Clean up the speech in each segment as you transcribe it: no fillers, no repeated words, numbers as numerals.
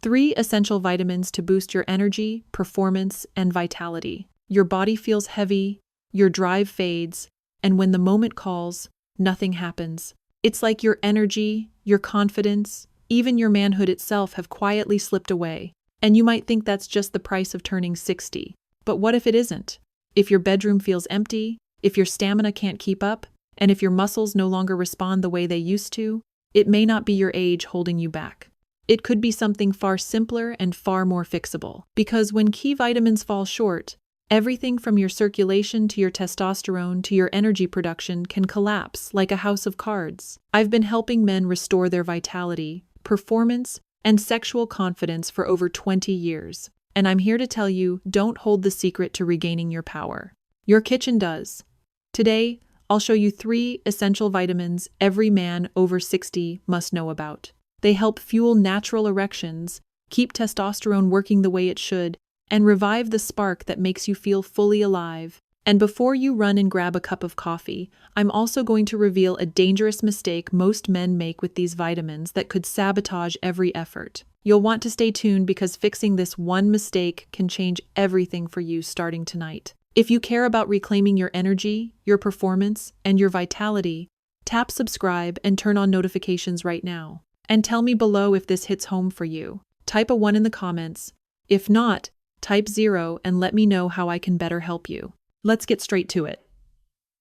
3 essential vitamins to boost your energy, performance, and vitality. Your body feels heavy, your drive fades, and when the moment calls, nothing happens. It's like your energy, your confidence, even your manhood itself have quietly slipped away. And you might think that's just the price of turning 60. But what if it isn't? If your bedroom feels empty, if your stamina can't keep up, and if your muscles no longer respond the way they used to, it may not be your age holding you back. It could be something far simpler and far more fixable. Because when key vitamins fall short, everything from your circulation to your testosterone to your energy production can collapse like a house of cards. I've been helping men restore their vitality, performance, and sexual confidence for over 20 years. And I'm here to tell you, don't hold the secret to regaining your power. Your kitchen does. Today, I'll show you 3 essential vitamins every man over 60 must know about. They help fuel natural erections, keep testosterone working the way it should, and revive the spark that makes you feel fully alive. And before you run and grab a cup of coffee, I'm also going to reveal a dangerous mistake most men make with these vitamins that could sabotage every effort. You'll want to stay tuned because fixing this one mistake can change everything for you starting tonight. If you care about reclaiming your energy, your performance, and your vitality, tap subscribe and turn on notifications right now. And tell me below if this hits home for you. Type a 1 in the comments. If not, type 0 and let me know how I can better help you. Let's get straight to it.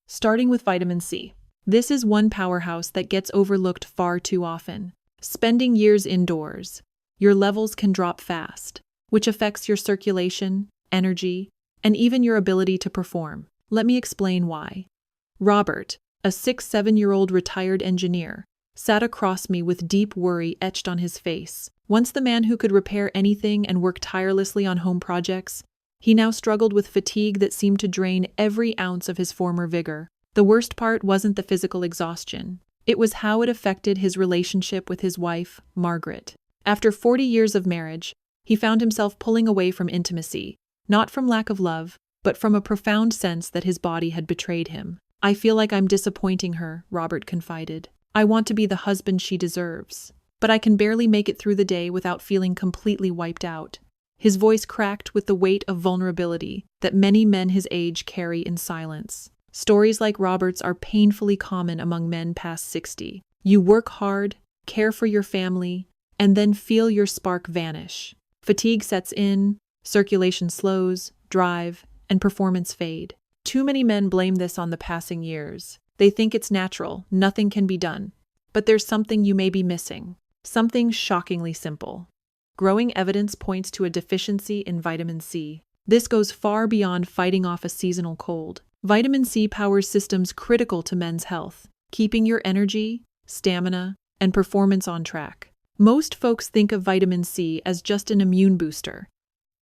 Starting with vitamin C. This is one powerhouse that gets overlooked far too often. Spending years indoors, your levels can drop fast, which affects your circulation, energy, and even your ability to perform. Let me explain why. Robert, a 6-7-year-old retired engineer, sat across me with deep worry etched on his face. Once the man who could repair anything and work tirelessly on home projects, he now struggled with fatigue that seemed to drain every ounce of his former vigor. The worst part wasn't the physical exhaustion. It was how it affected his relationship with his wife, Margaret. After 40 years of marriage, he found himself pulling away from intimacy, not from lack of love, but from a profound sense that his body had betrayed him. "I feel like I'm disappointing her," Robert confided. "I want to be the husband she deserves, but I can barely make it through the day without feeling completely wiped out." His voice cracked with the weight of vulnerability that many men his age carry in silence. Stories like Robert's are painfully common among men past 60. You work hard, care for your family, and then feel your spark vanish. Fatigue sets in, circulation slows, drive, and performance fade. Too many men blame this on the passing years. They think it's natural, nothing can be done. But there's something you may be missing. Something shockingly simple. Growing evidence points to a deficiency in vitamin C. This goes far beyond fighting off a seasonal cold. Vitamin C powers systems critical to men's health, keeping your energy, stamina, and performance on track. Most folks think of vitamin C as just an immune booster,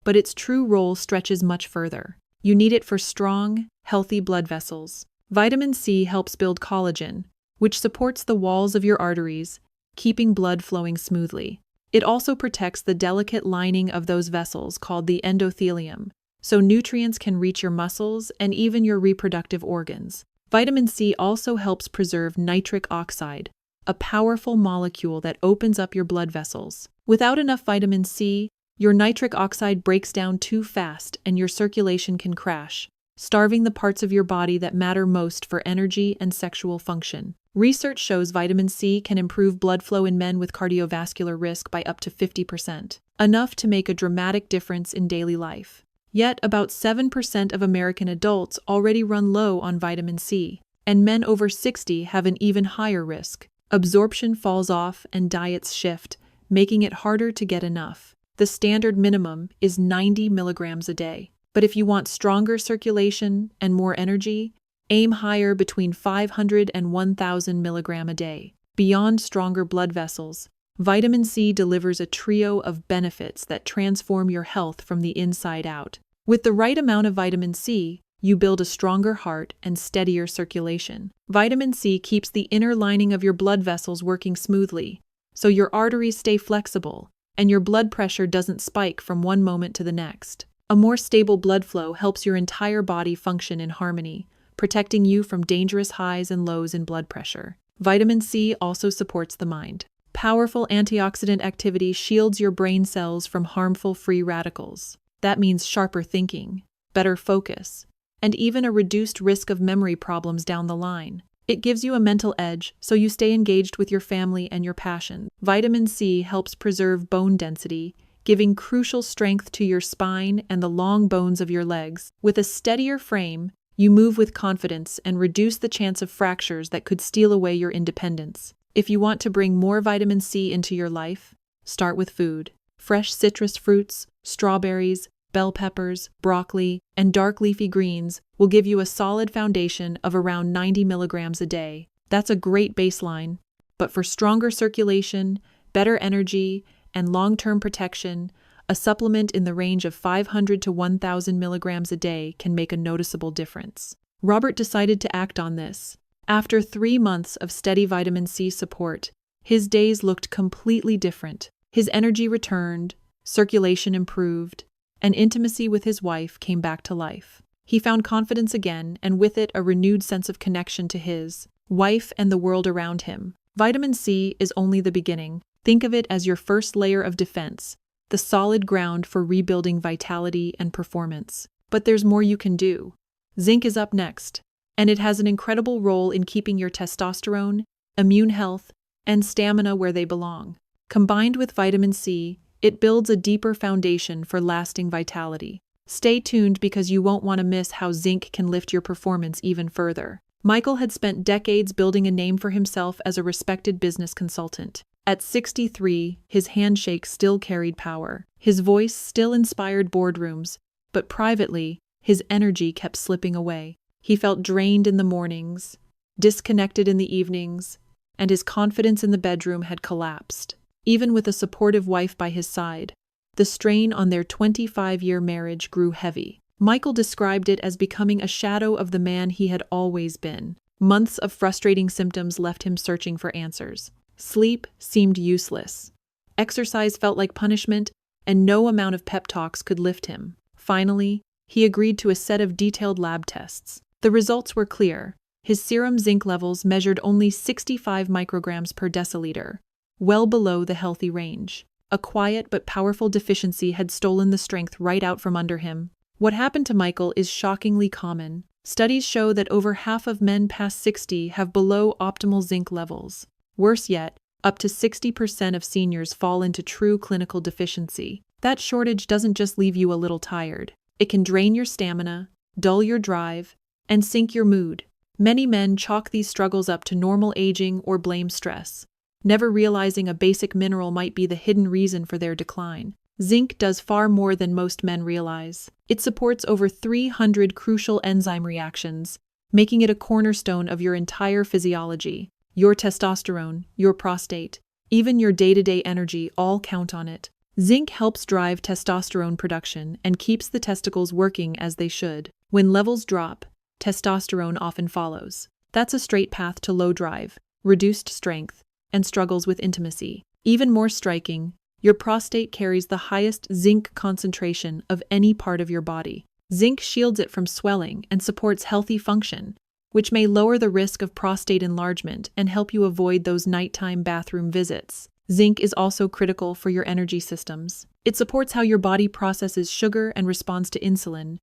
but its true role stretches much further. You need it for strong, healthy blood vessels. Vitamin C helps build collagen, which supports the walls of your arteries, keeping blood flowing smoothly. It also protects the delicate lining of those vessels called the endothelium, so nutrients can reach your muscles and even your reproductive organs. Vitamin C also helps preserve nitric oxide, a powerful molecule that opens up your blood vessels. Without enough vitamin C, your nitric oxide breaks down too fast and your circulation can crash, starving the parts of your body that matter most for energy and sexual function. Research shows vitamin C can improve blood flow in men with cardiovascular risk by up to 50%, enough to make a dramatic difference in daily life. Yet, about 7% of American adults already run low on vitamin C, and men over 60 have an even higher risk. Absorption falls off and diets shift, making it harder to get enough. The standard minimum is 90 milligrams a day. But if you want stronger circulation and more energy, aim higher between 500 and 1,000 milligram a day. Beyond stronger blood vessels, vitamin C delivers a trio of benefits that transform your health from the inside out. With the right amount of vitamin C, you build a stronger heart and steadier circulation. Vitamin C keeps the inner lining of your blood vessels working smoothly, so your arteries stay flexible and your blood pressure doesn't spike from one moment to the next. A more stable blood flow helps your entire body function in harmony, protecting you from dangerous highs and lows in blood pressure. Vitamin C also supports the mind. powerful antioxidant activity shields your brain cells from harmful free radicals. That means sharper thinking, better focus, and even a reduced risk of memory problems down the line. It gives you a mental edge so you stay engaged with your family and your passion. Vitamin C helps preserve bone density, giving crucial strength to your spine and the long bones of your legs. With a steadier frame, you move with confidence and reduce the chance of fractures that could steal away your independence. If you want to bring more vitamin C into your life, start with food. Fresh citrus fruits, strawberries, bell peppers, broccoli, and dark leafy greens will give you a solid foundation of around 90 milligrams a day. That's a great baseline, but for stronger circulation, better energy, and long-term protection, a supplement in the range of 500 to 1,000 milligrams a day can make a noticeable difference. Robert decided to act on this. After 3 months of steady vitamin C support, his days looked completely different. His energy returned, circulation improved, and intimacy with his wife came back to life. He found confidence again, and with it a renewed sense of connection to his wife and the world around him. Vitamin C is only the beginning. Think of it as your first layer of defense, the solid ground for rebuilding vitality and performance. But there's more you can do. Zinc is up next, and it has an incredible role in keeping your testosterone, immune health, and stamina where they belong. Combined with vitamin C, it builds a deeper foundation for lasting vitality. Stay tuned because you won't want to miss how zinc can lift your performance even further. Michael had spent decades building a name for himself as a respected business consultant. At 63, his handshake still carried power. His voice still inspired boardrooms, but privately, his energy kept slipping away. He felt drained in the mornings, disconnected in the evenings, and his confidence in the bedroom had collapsed. Even with a supportive wife by his side, the strain on their 25-year marriage grew heavy. Michael described it as becoming a shadow of the man he had always been. Months of frustrating symptoms left him searching for answers. Sleep seemed useless. Exercise felt like punishment, and no amount of pep talks could lift him. Finally, he agreed to a set of detailed lab tests. The results were clear. His serum zinc levels measured only 65 micrograms per deciliter, well below the healthy range. A quiet but powerful deficiency had stolen the strength right out from under him. What happened to Michael is shockingly common. Studies show that over half of men past 60 have below optimal zinc levels. Worse yet, up to 60% of seniors fall into true clinical deficiency. That shortage doesn't just leave you a little tired. It can drain your stamina, dull your drive, and sink your mood. Many men chalk these struggles up to normal aging or blame stress, never realizing a basic mineral might be the hidden reason for their decline. Zinc does far more than most men realize. It supports over 300 crucial enzyme reactions, making it a cornerstone of your entire physiology. Your testosterone, your prostate, even your day-to-day energy all count on it. Zinc helps drive testosterone production and keeps the testicles working as they should. When levels drop, testosterone often follows. That's a straight path to low drive, reduced strength, and struggles with intimacy. Even more striking, your prostate carries the highest zinc concentration of any part of your body. Zinc shields it from swelling and supports healthy function, which may lower the risk of prostate enlargement and help you avoid those nighttime bathroom visits. Zinc is also critical for your energy systems. It supports how your body processes sugar and responds to insulin,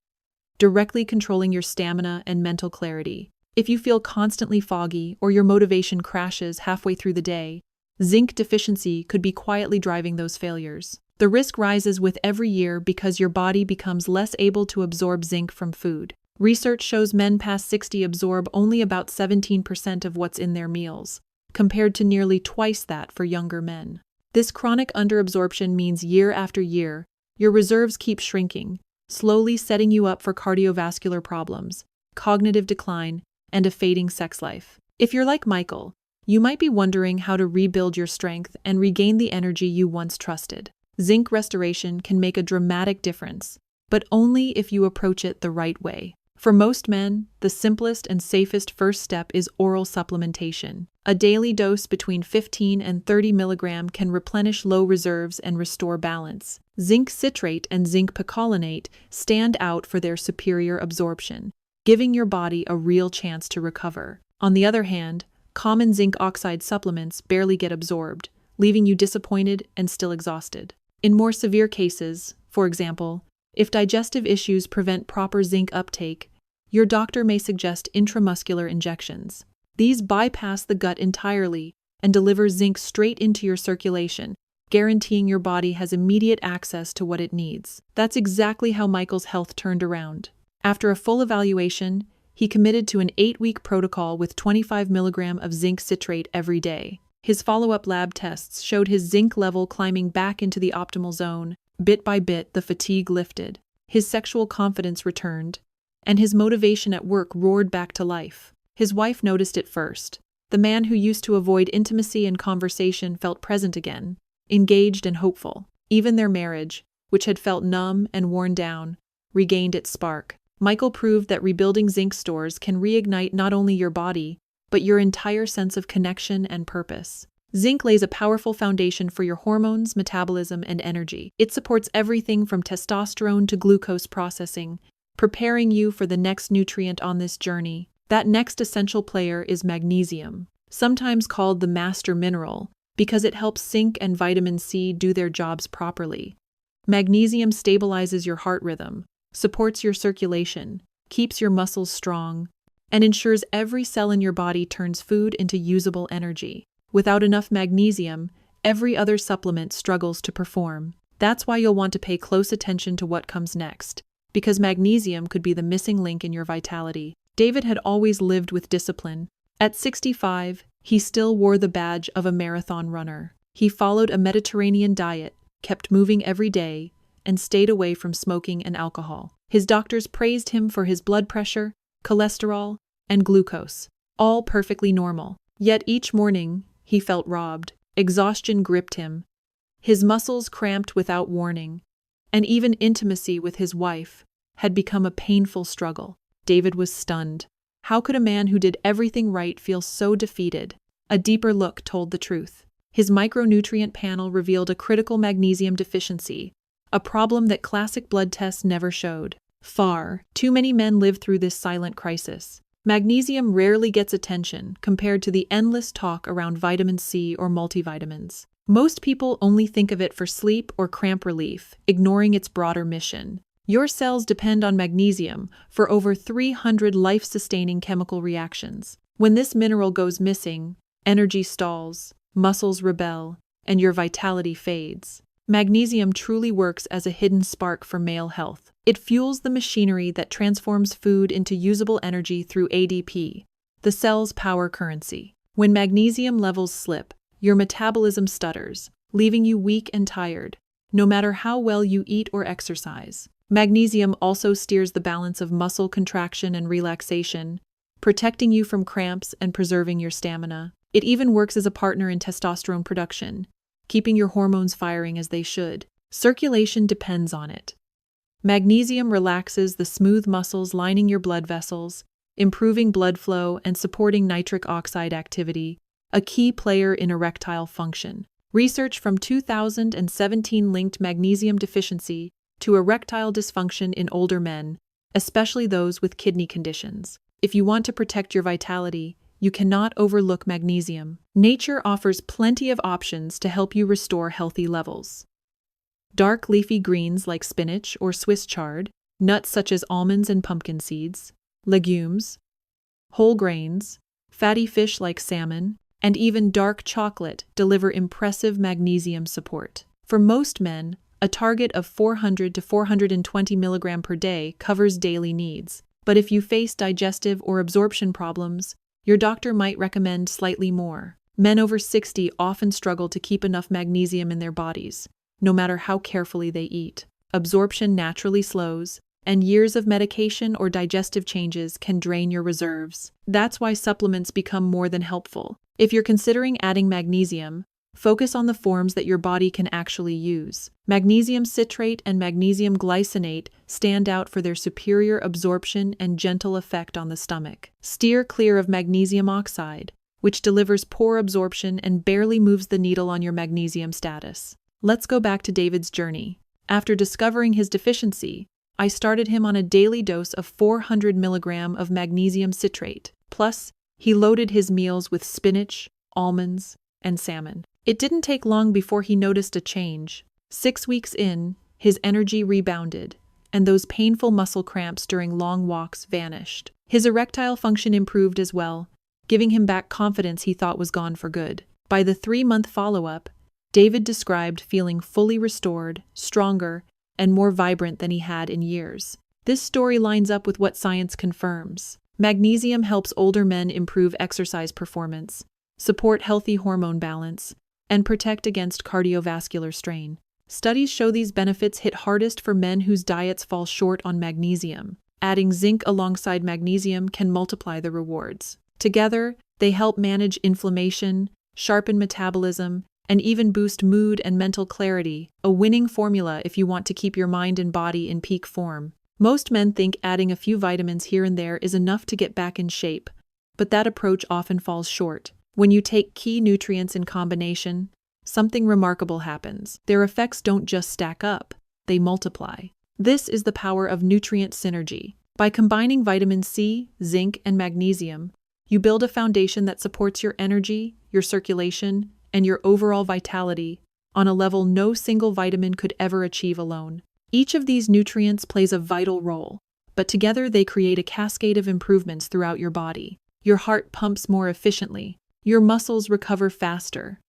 directly controlling your stamina and mental clarity. If you feel constantly foggy or your motivation crashes halfway through the day, zinc deficiency could be quietly driving those failures. The risk rises with every year because your body becomes less able to absorb zinc from food. Research shows men past 60 absorb only about 17% of what's in their meals, compared to nearly twice that for younger men. This chronic underabsorption means year after year, your reserves keep shrinking, slowly setting you up for cardiovascular problems, cognitive decline, and a fading sex life. If you're like Michael, you might be wondering how to rebuild your strength and regain the energy you once trusted. Zinc restoration can make a dramatic difference, but only if you approach it the right way. For most men, the simplest and safest first step is oral supplementation. A daily dose between 15 and 30 milligram can replenish low reserves and restore balance. Zinc citrate and zinc picolinate stand out for their superior absorption, giving your body a real chance to recover. On the other hand, common zinc oxide supplements barely get absorbed, leaving you disappointed and still exhausted. In more severe cases, for example, if digestive issues prevent proper zinc uptake, your doctor may suggest intramuscular injections. These bypass the gut entirely and deliver zinc straight into your circulation, guaranteeing your body has immediate access to what it needs. That's exactly how Michael's health turned around. After a full evaluation, he committed to an 8-week protocol with 25 milligrams of zinc citrate every day. His follow-up lab tests showed his zinc level climbing back into the optimal zone. Bit by bit, the fatigue lifted. His sexual confidence returned, and his motivation at work roared back to life. His wife noticed it first. The man who used to avoid intimacy and conversation felt present again, engaged and hopeful. Even their marriage, which had felt numb and worn down, regained its spark. Michael proved that rebuilding zinc stores can reignite not only your body, but your entire sense of connection and purpose. Zinc lays a powerful foundation for your hormones, metabolism, and energy. It supports everything from testosterone to glucose processing, preparing you for the next nutrient on this journey. That next essential player is magnesium, sometimes called the master mineral, because it helps zinc and vitamin C do their jobs properly. Magnesium stabilizes your heart rhythm, supports your circulation, keeps your muscles strong, and ensures every cell in your body turns food into usable energy. Without enough magnesium, every other supplement struggles to perform. That's why you'll want to pay close attention to what comes next, because magnesium could be the missing link in your vitality. David had always lived with discipline. At 65, he still wore the badge of a marathon runner. He followed a Mediterranean diet, kept moving every day, and stayed away from smoking and alcohol. His doctors praised him for his blood pressure, cholesterol, and glucose, all perfectly normal. Yet each morning, he felt robbed. Exhaustion gripped him. His muscles cramped without warning, and even intimacy with his wife had become a painful struggle. David was stunned. How could a man who did everything right feel so defeated? A deeper look told the truth. His micronutrient panel revealed a critical magnesium deficiency, a problem that classic blood tests never showed. Far too many men live through this silent crisis. Magnesium rarely gets attention compared to the endless talk around vitamin C or multivitamins. Most people only think of it for sleep or cramp relief, ignoring its broader mission. Your cells depend on magnesium for over 300 life-sustaining chemical reactions. When this mineral goes missing, energy stalls, muscles rebel, and your vitality fades. Magnesium truly works as a hidden spark for male health. It fuels the machinery that transforms food into usable energy through ADP, the cell's power currency. When magnesium levels slip, your metabolism stutters, leaving you weak and tired, no matter how well you eat or exercise. Magnesium also steers the balance of muscle contraction and relaxation, protecting you from cramps and preserving your stamina. It even works as a partner in testosterone production, keeping your hormones firing as they should. Circulation depends on it. Magnesium relaxes the smooth muscles lining your blood vessels, improving blood flow and supporting nitric oxide activity, a key player in erectile function. Research from 2017 linked magnesium deficiency to erectile dysfunction in older men, especially those with kidney conditions. If you want to protect your vitality, you cannot overlook magnesium. Nature offers plenty of options to help you restore healthy levels. Dark leafy greens like spinach or Swiss chard, nuts such as almonds and pumpkin seeds, legumes, whole grains, fatty fish like salmon, and even dark chocolate deliver impressive magnesium support. For most men, a target of 400 to 420 mg per day covers daily needs. But if you face digestive or absorption problems, your doctor might recommend slightly more. Men over 60 often struggle to keep enough magnesium in their bodies, no matter how carefully they eat. Absorption naturally slows, and years of medication or digestive changes can drain your reserves. That's why supplements become more than helpful. If you're considering adding magnesium, focus on the forms that your body can actually use. Magnesium citrate and magnesium glycinate stand out for their superior absorption and gentle effect on the stomach. Steer clear of magnesium oxide, which delivers poor absorption and barely moves the needle on your magnesium status. Let's go back to David's journey. After discovering his deficiency, I started him on a daily dose of 400 mg of magnesium citrate. Plus, he loaded his meals with spinach, almonds, and salmon. It didn't take long before he noticed a change. 6 weeks in, his energy rebounded, and those painful muscle cramps during long walks vanished. His erectile function improved as well, giving him back confidence he thought was gone for good. By the 3-month follow-up, David described feeling fully restored, stronger, and more vibrant than he had in years. This story lines up with what science confirms. Magnesium helps older men improve exercise performance, support healthy hormone balance, and protect against cardiovascular strain. Studies show these benefits hit hardest for men whose diets fall short on magnesium. Adding zinc alongside magnesium can multiply the rewards. Together, they help manage inflammation, sharpen metabolism, and even boost mood and mental clarity, a winning formula if you want to keep your mind and body in peak form. Most men think adding a few vitamins here and there is enough to get back in shape, but that approach often falls short. When you take key nutrients in combination, something remarkable happens. Their effects don't just stack up, they multiply. This is the power of nutrient synergy. By combining vitamin C, zinc, and magnesium, you build a foundation that supports your energy, your circulation, and your overall vitality on a level no single vitamin could ever achieve alone. Each of these nutrients plays a vital role, but together they create a cascade of improvements throughout your body. Your heart pumps more efficiently, your muscles recover faster,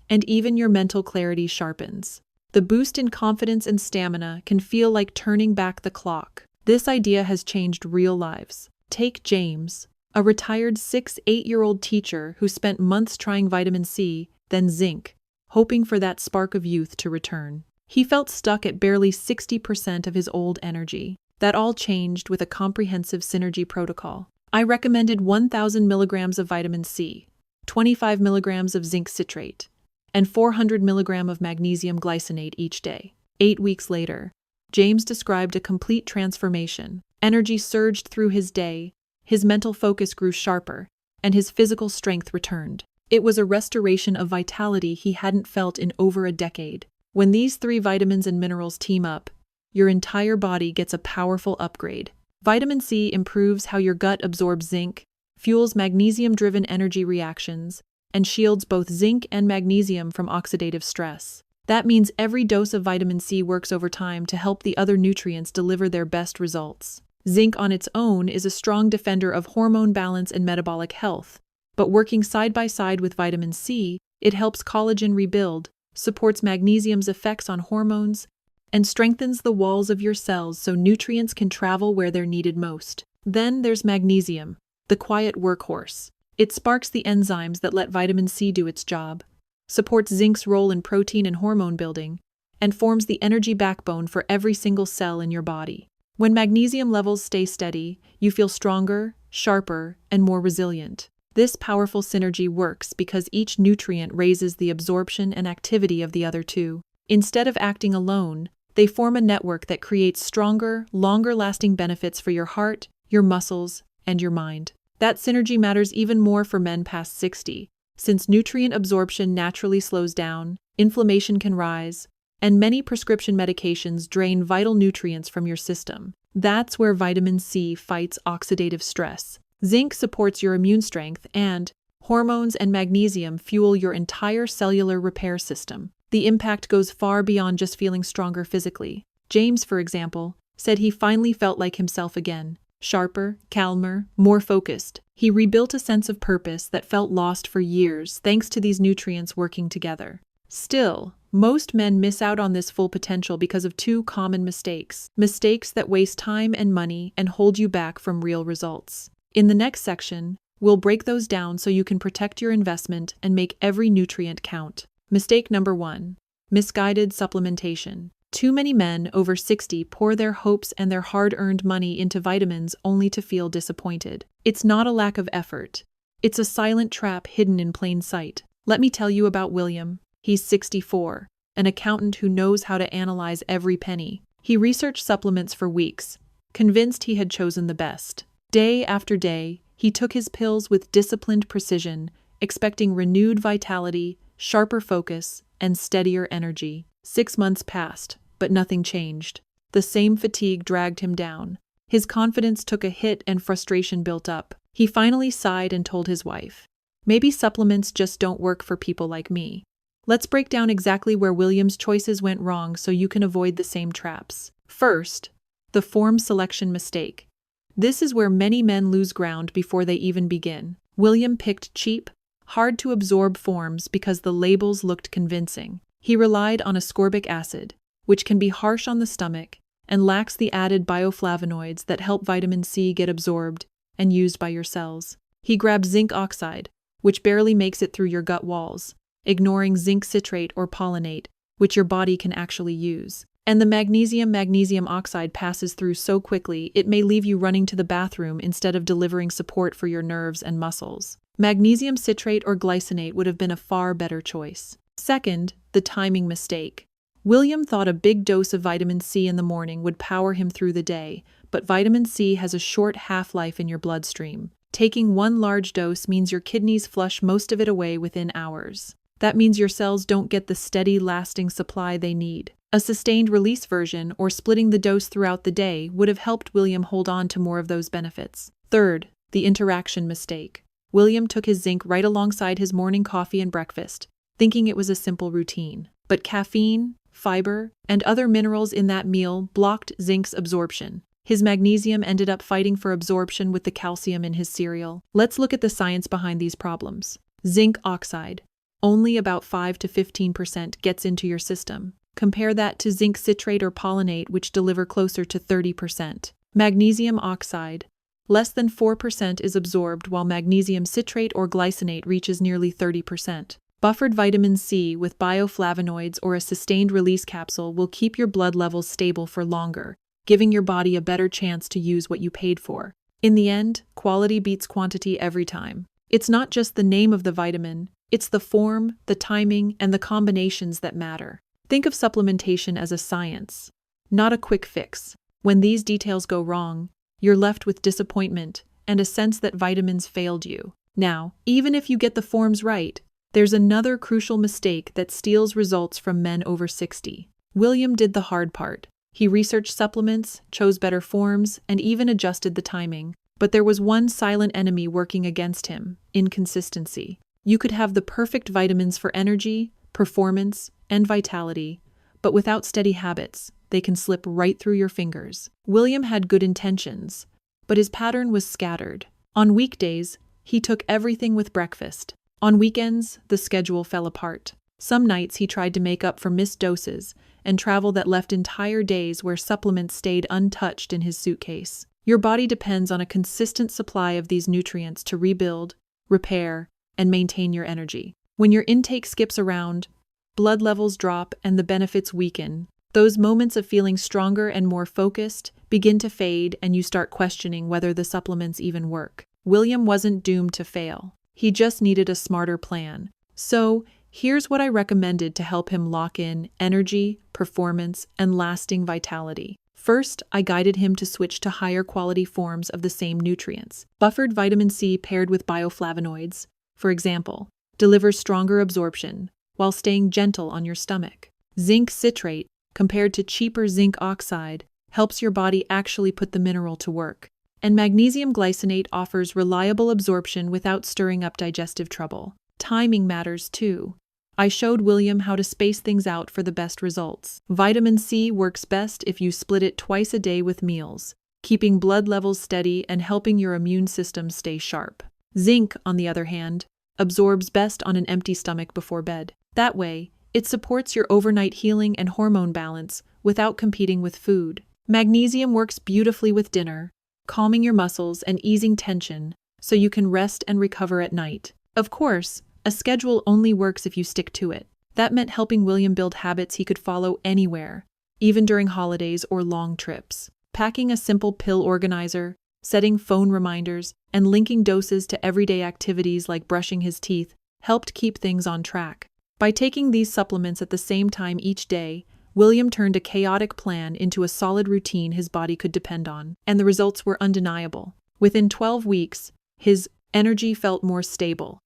and even your mental clarity sharpens. The boost in confidence and stamina can feel like turning back the clock. This idea has changed real lives. Take James, a retired 8-year-old teacher who spent months trying vitamin C, then zinc, hoping for that spark of youth to return. He felt stuck at barely 60% of his old energy. That all changed with a comprehensive synergy protocol. I recommended 1,000 milligrams of vitamin C, 25 milligrams of zinc citrate, and 400 milligrams of magnesium glycinate each day. 8 weeks later, James described a complete transformation. Energy surged through his day, his mental focus grew sharper, and his physical strength returned. It was a restoration of vitality he hadn't felt in over a decade. When these 3 vitamins and minerals team up, your entire body gets a powerful upgrade. Vitamin C improves how your gut absorbs zinc, fuels magnesium-driven energy reactions, and shields both zinc and magnesium from oxidative stress. That means every dose of vitamin C works over time to help the other nutrients deliver their best results. Zinc on its own is a strong defender of hormone balance and metabolic health, but working side by side with vitamin C, it helps collagen rebuild, supports magnesium's effects on hormones, and strengthens the walls of your cells so nutrients can travel where they're needed most. Then there's magnesium, the quiet workhorse. It sparks the enzymes that let vitamin C do its job, supports zinc's role in protein and hormone building, and forms the energy backbone for every single cell in your body. When magnesium levels stay steady, you feel stronger, sharper, and more resilient. This powerful synergy works because each nutrient raises the absorption and activity of the other 2. Instead of acting alone, they form a network that creates stronger, longer-lasting benefits for your heart, your muscles, and your mind. That synergy matters even more for men past 60, since nutrient absorption naturally slows down, inflammation can rise, and many prescription medications drain vital nutrients from your system. That's where vitamin C fights oxidative stress. Zinc supports your immune strength, and hormones and magnesium fuel your entire cellular repair system. The impact goes far beyond just feeling stronger physically. James, for example, said he finally felt like himself again. Sharper, calmer, more focused. He rebuilt a sense of purpose that felt lost for years thanks to these nutrients working together. Still, most men miss out on this full potential because of 2 common mistakes. Mistakes that waste time and money and hold you back from real results. In the next section, we'll break those down so you can protect your investment and make every nutrient count. Mistake number 1. Misguided supplementation. Too many men over 60 pour their hopes and their hard-earned money into vitamins only to feel disappointed. It's not a lack of effort. It's a silent trap hidden in plain sight. Let me tell you about William. He's 64, an accountant who knows how to analyze every penny. He researched supplements for weeks, convinced he had chosen the best. Day after day, he took his pills with disciplined precision, expecting renewed vitality, sharper focus, and steadier energy. 6 months passed, but nothing changed. The same fatigue dragged him down. His confidence took a hit and frustration built up. He finally sighed and told his wife, "Maybe supplements just don't work for people like me. Let's break down exactly where William's choices went wrong so you can avoid the same traps. First, the form selection mistake. This is where many men lose ground before they even begin. William picked cheap, hard-to-absorb forms because the labels looked convincing. He relied on ascorbic acid, which can be harsh on the stomach and lacks the added bioflavonoids that help vitamin C get absorbed and used by your cells. He grabbed zinc oxide, which barely makes it through your gut walls, ignoring zinc citrate or pollinate, which your body can actually use. And the magnesium oxide passes through so quickly it may leave you running to the bathroom instead of delivering support for your nerves and muscles. Magnesium citrate or glycinate would have been a far better choice. Second, the timing mistake. William thought a big dose of vitamin C in the morning would power him through the day, but vitamin C has a short half-life in your bloodstream. Taking one large dose means your kidneys flush most of it away within hours. That means your cells don't get the steady, lasting supply they need. A sustained release version, or splitting the dose throughout the day, would have helped William hold on to more of those benefits. Third, the interaction mistake. William took his zinc right alongside his morning coffee and breakfast, thinking it was a simple routine. But caffeine, fiber, and other minerals in that meal blocked zinc's absorption. His magnesium ended up fighting for absorption with the calcium in his cereal. Let's look at the science behind these problems. Zinc oxide. Only about 5 to 15% gets into your system. Compare that to zinc citrate or pollinate, which deliver closer to 30%. Magnesium oxide. Less than 4% is absorbed, while magnesium citrate or glycinate reaches nearly 30%. Buffered vitamin C with bioflavonoids or a sustained release capsule will keep your blood levels stable for longer, giving your body a better chance to use what you paid for. In the end, quality beats quantity every time. It's not just the name of the vitamin, it's the form, the timing, and the combinations that matter. Think of supplementation as a science, not a quick fix. When these details go wrong, you're left with disappointment and a sense that vitamins failed you. Now, even if you get the forms right, there's another crucial mistake that steals results from men over 60. William did the hard part. He researched supplements, chose better forms, and even adjusted the timing. But there was one silent enemy working against him: inconsistency. You could have the perfect vitamins for energy, performance, and vitality, but without steady habits, they can slip right through your fingers. William had good intentions, but his pattern was scattered. On weekdays, he took everything with breakfast. On weekends, the schedule fell apart. Some nights he tried to make up for missed doses and travel that left entire days where supplements stayed untouched in his suitcase. Your body depends on a consistent supply of these nutrients to rebuild, repair, and maintain your energy. When your intake skips around, blood levels drop and the benefits weaken. Those moments of feeling stronger and more focused begin to fade, and you start questioning whether the supplements even work. William wasn't doomed to fail. He just needed a smarter plan. So, here's what I recommended to help him lock in energy, performance, and lasting vitality. First, I guided him to switch to higher quality forms of the same nutrients. Buffered vitamin C paired with bioflavonoids, for example, delivers stronger absorption while staying gentle on your stomach. Zinc citrate, compared to cheaper zinc oxide, helps your body actually put the mineral to work. And magnesium glycinate offers reliable absorption without stirring up digestive trouble. Timing matters too. I showed William how to space things out for the best results. Vitamin C works best if you split it twice a day with meals, keeping blood levels steady and helping your immune system stay sharp. Zinc, on the other hand, absorbs best on an empty stomach before bed. That way, it supports your overnight healing and hormone balance without competing with food. Magnesium works beautifully with dinner, calming your muscles and easing tension so you can rest and recover at night. Of course, a schedule only works if you stick to it. That meant helping William build habits he could follow anywhere, even during holidays or long trips. Packing a simple pill organizer, setting phone reminders, and linking doses to everyday activities like brushing his teeth helped keep things on track. By taking these supplements at the same time each day, William turned a chaotic plan into a solid routine his body could depend on, and the results were undeniable. Within 12 weeks, his energy felt more stable.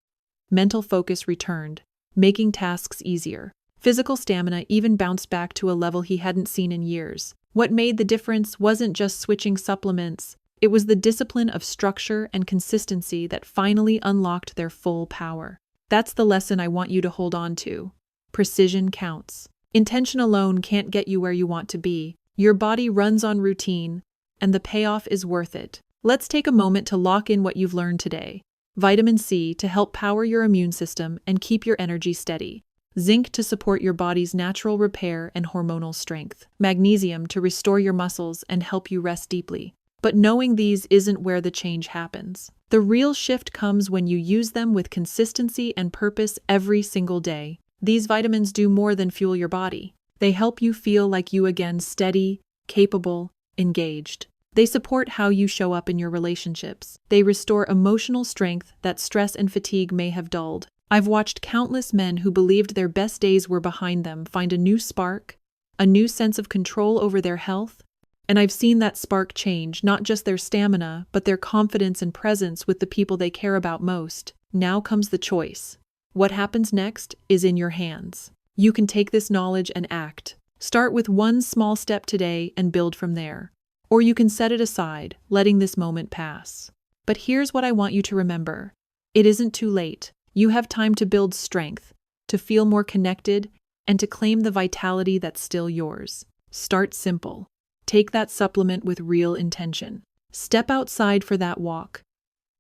Mental focus returned, making tasks easier. Physical stamina even bounced back to a level he hadn't seen in years. What made the difference wasn't just switching supplements, it was the discipline of structure and consistency that finally unlocked their full power. That's the lesson I want you to hold on to. Precision counts. Intention alone can't get you where you want to be. Your body runs on routine, and the payoff is worth it. Let's take a moment to lock in what you've learned today. Vitamin C to help power your immune system and keep your energy steady. Zinc to support your body's natural repair and hormonal strength. Magnesium to restore your muscles and help you rest deeply. But knowing these isn't where the change happens. The real shift comes when you use them with consistency and purpose every single day. These vitamins do more than fuel your body. They help you feel like you again, steady, capable, engaged. They support how you show up in your relationships. They restore emotional strength that stress and fatigue may have dulled. I've watched countless men who believed their best days were behind them find a new spark, a new sense of control over their health, and I've seen that spark change not just their stamina, but their confidence and presence with the people they care about most. Now comes the choice. What happens next is in your hands. You can take this knowledge and act. Start with one small step today and build from there. Or you can set it aside, letting this moment pass. But here's what I want you to remember. It isn't too late. You have time to build strength, to feel more connected, and to claim the vitality that's still yours. Start simple. Take that supplement with real intention. Step outside for that walk.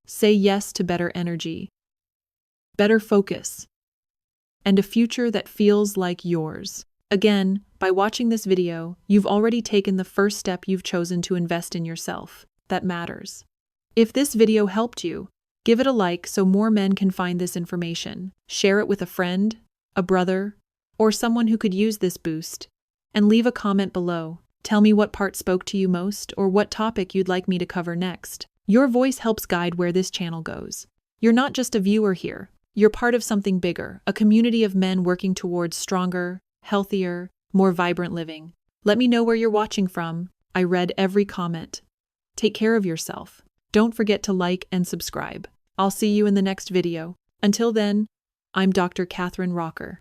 Say yes to better energy, better focus, and a future that feels like yours. Again, by watching this video, you've already taken the first step. You've chosen to invest in yourself. That matters. If this video helped you, give it a like so more men can find this information. Share it with a friend, a brother, or someone who could use this boost. And leave a comment below. Tell me what part spoke to you most or what topic you'd like me to cover next. Your voice helps guide where this channel goes. You're not just a viewer here. You're part of something bigger, a community of men working towards stronger, healthier, more vibrant living. Let me know where you're watching from. I read every comment. Take care of yourself. Don't forget to like and subscribe. I'll see you in the next video. Until then, I'm Dr. Katherine Rocker.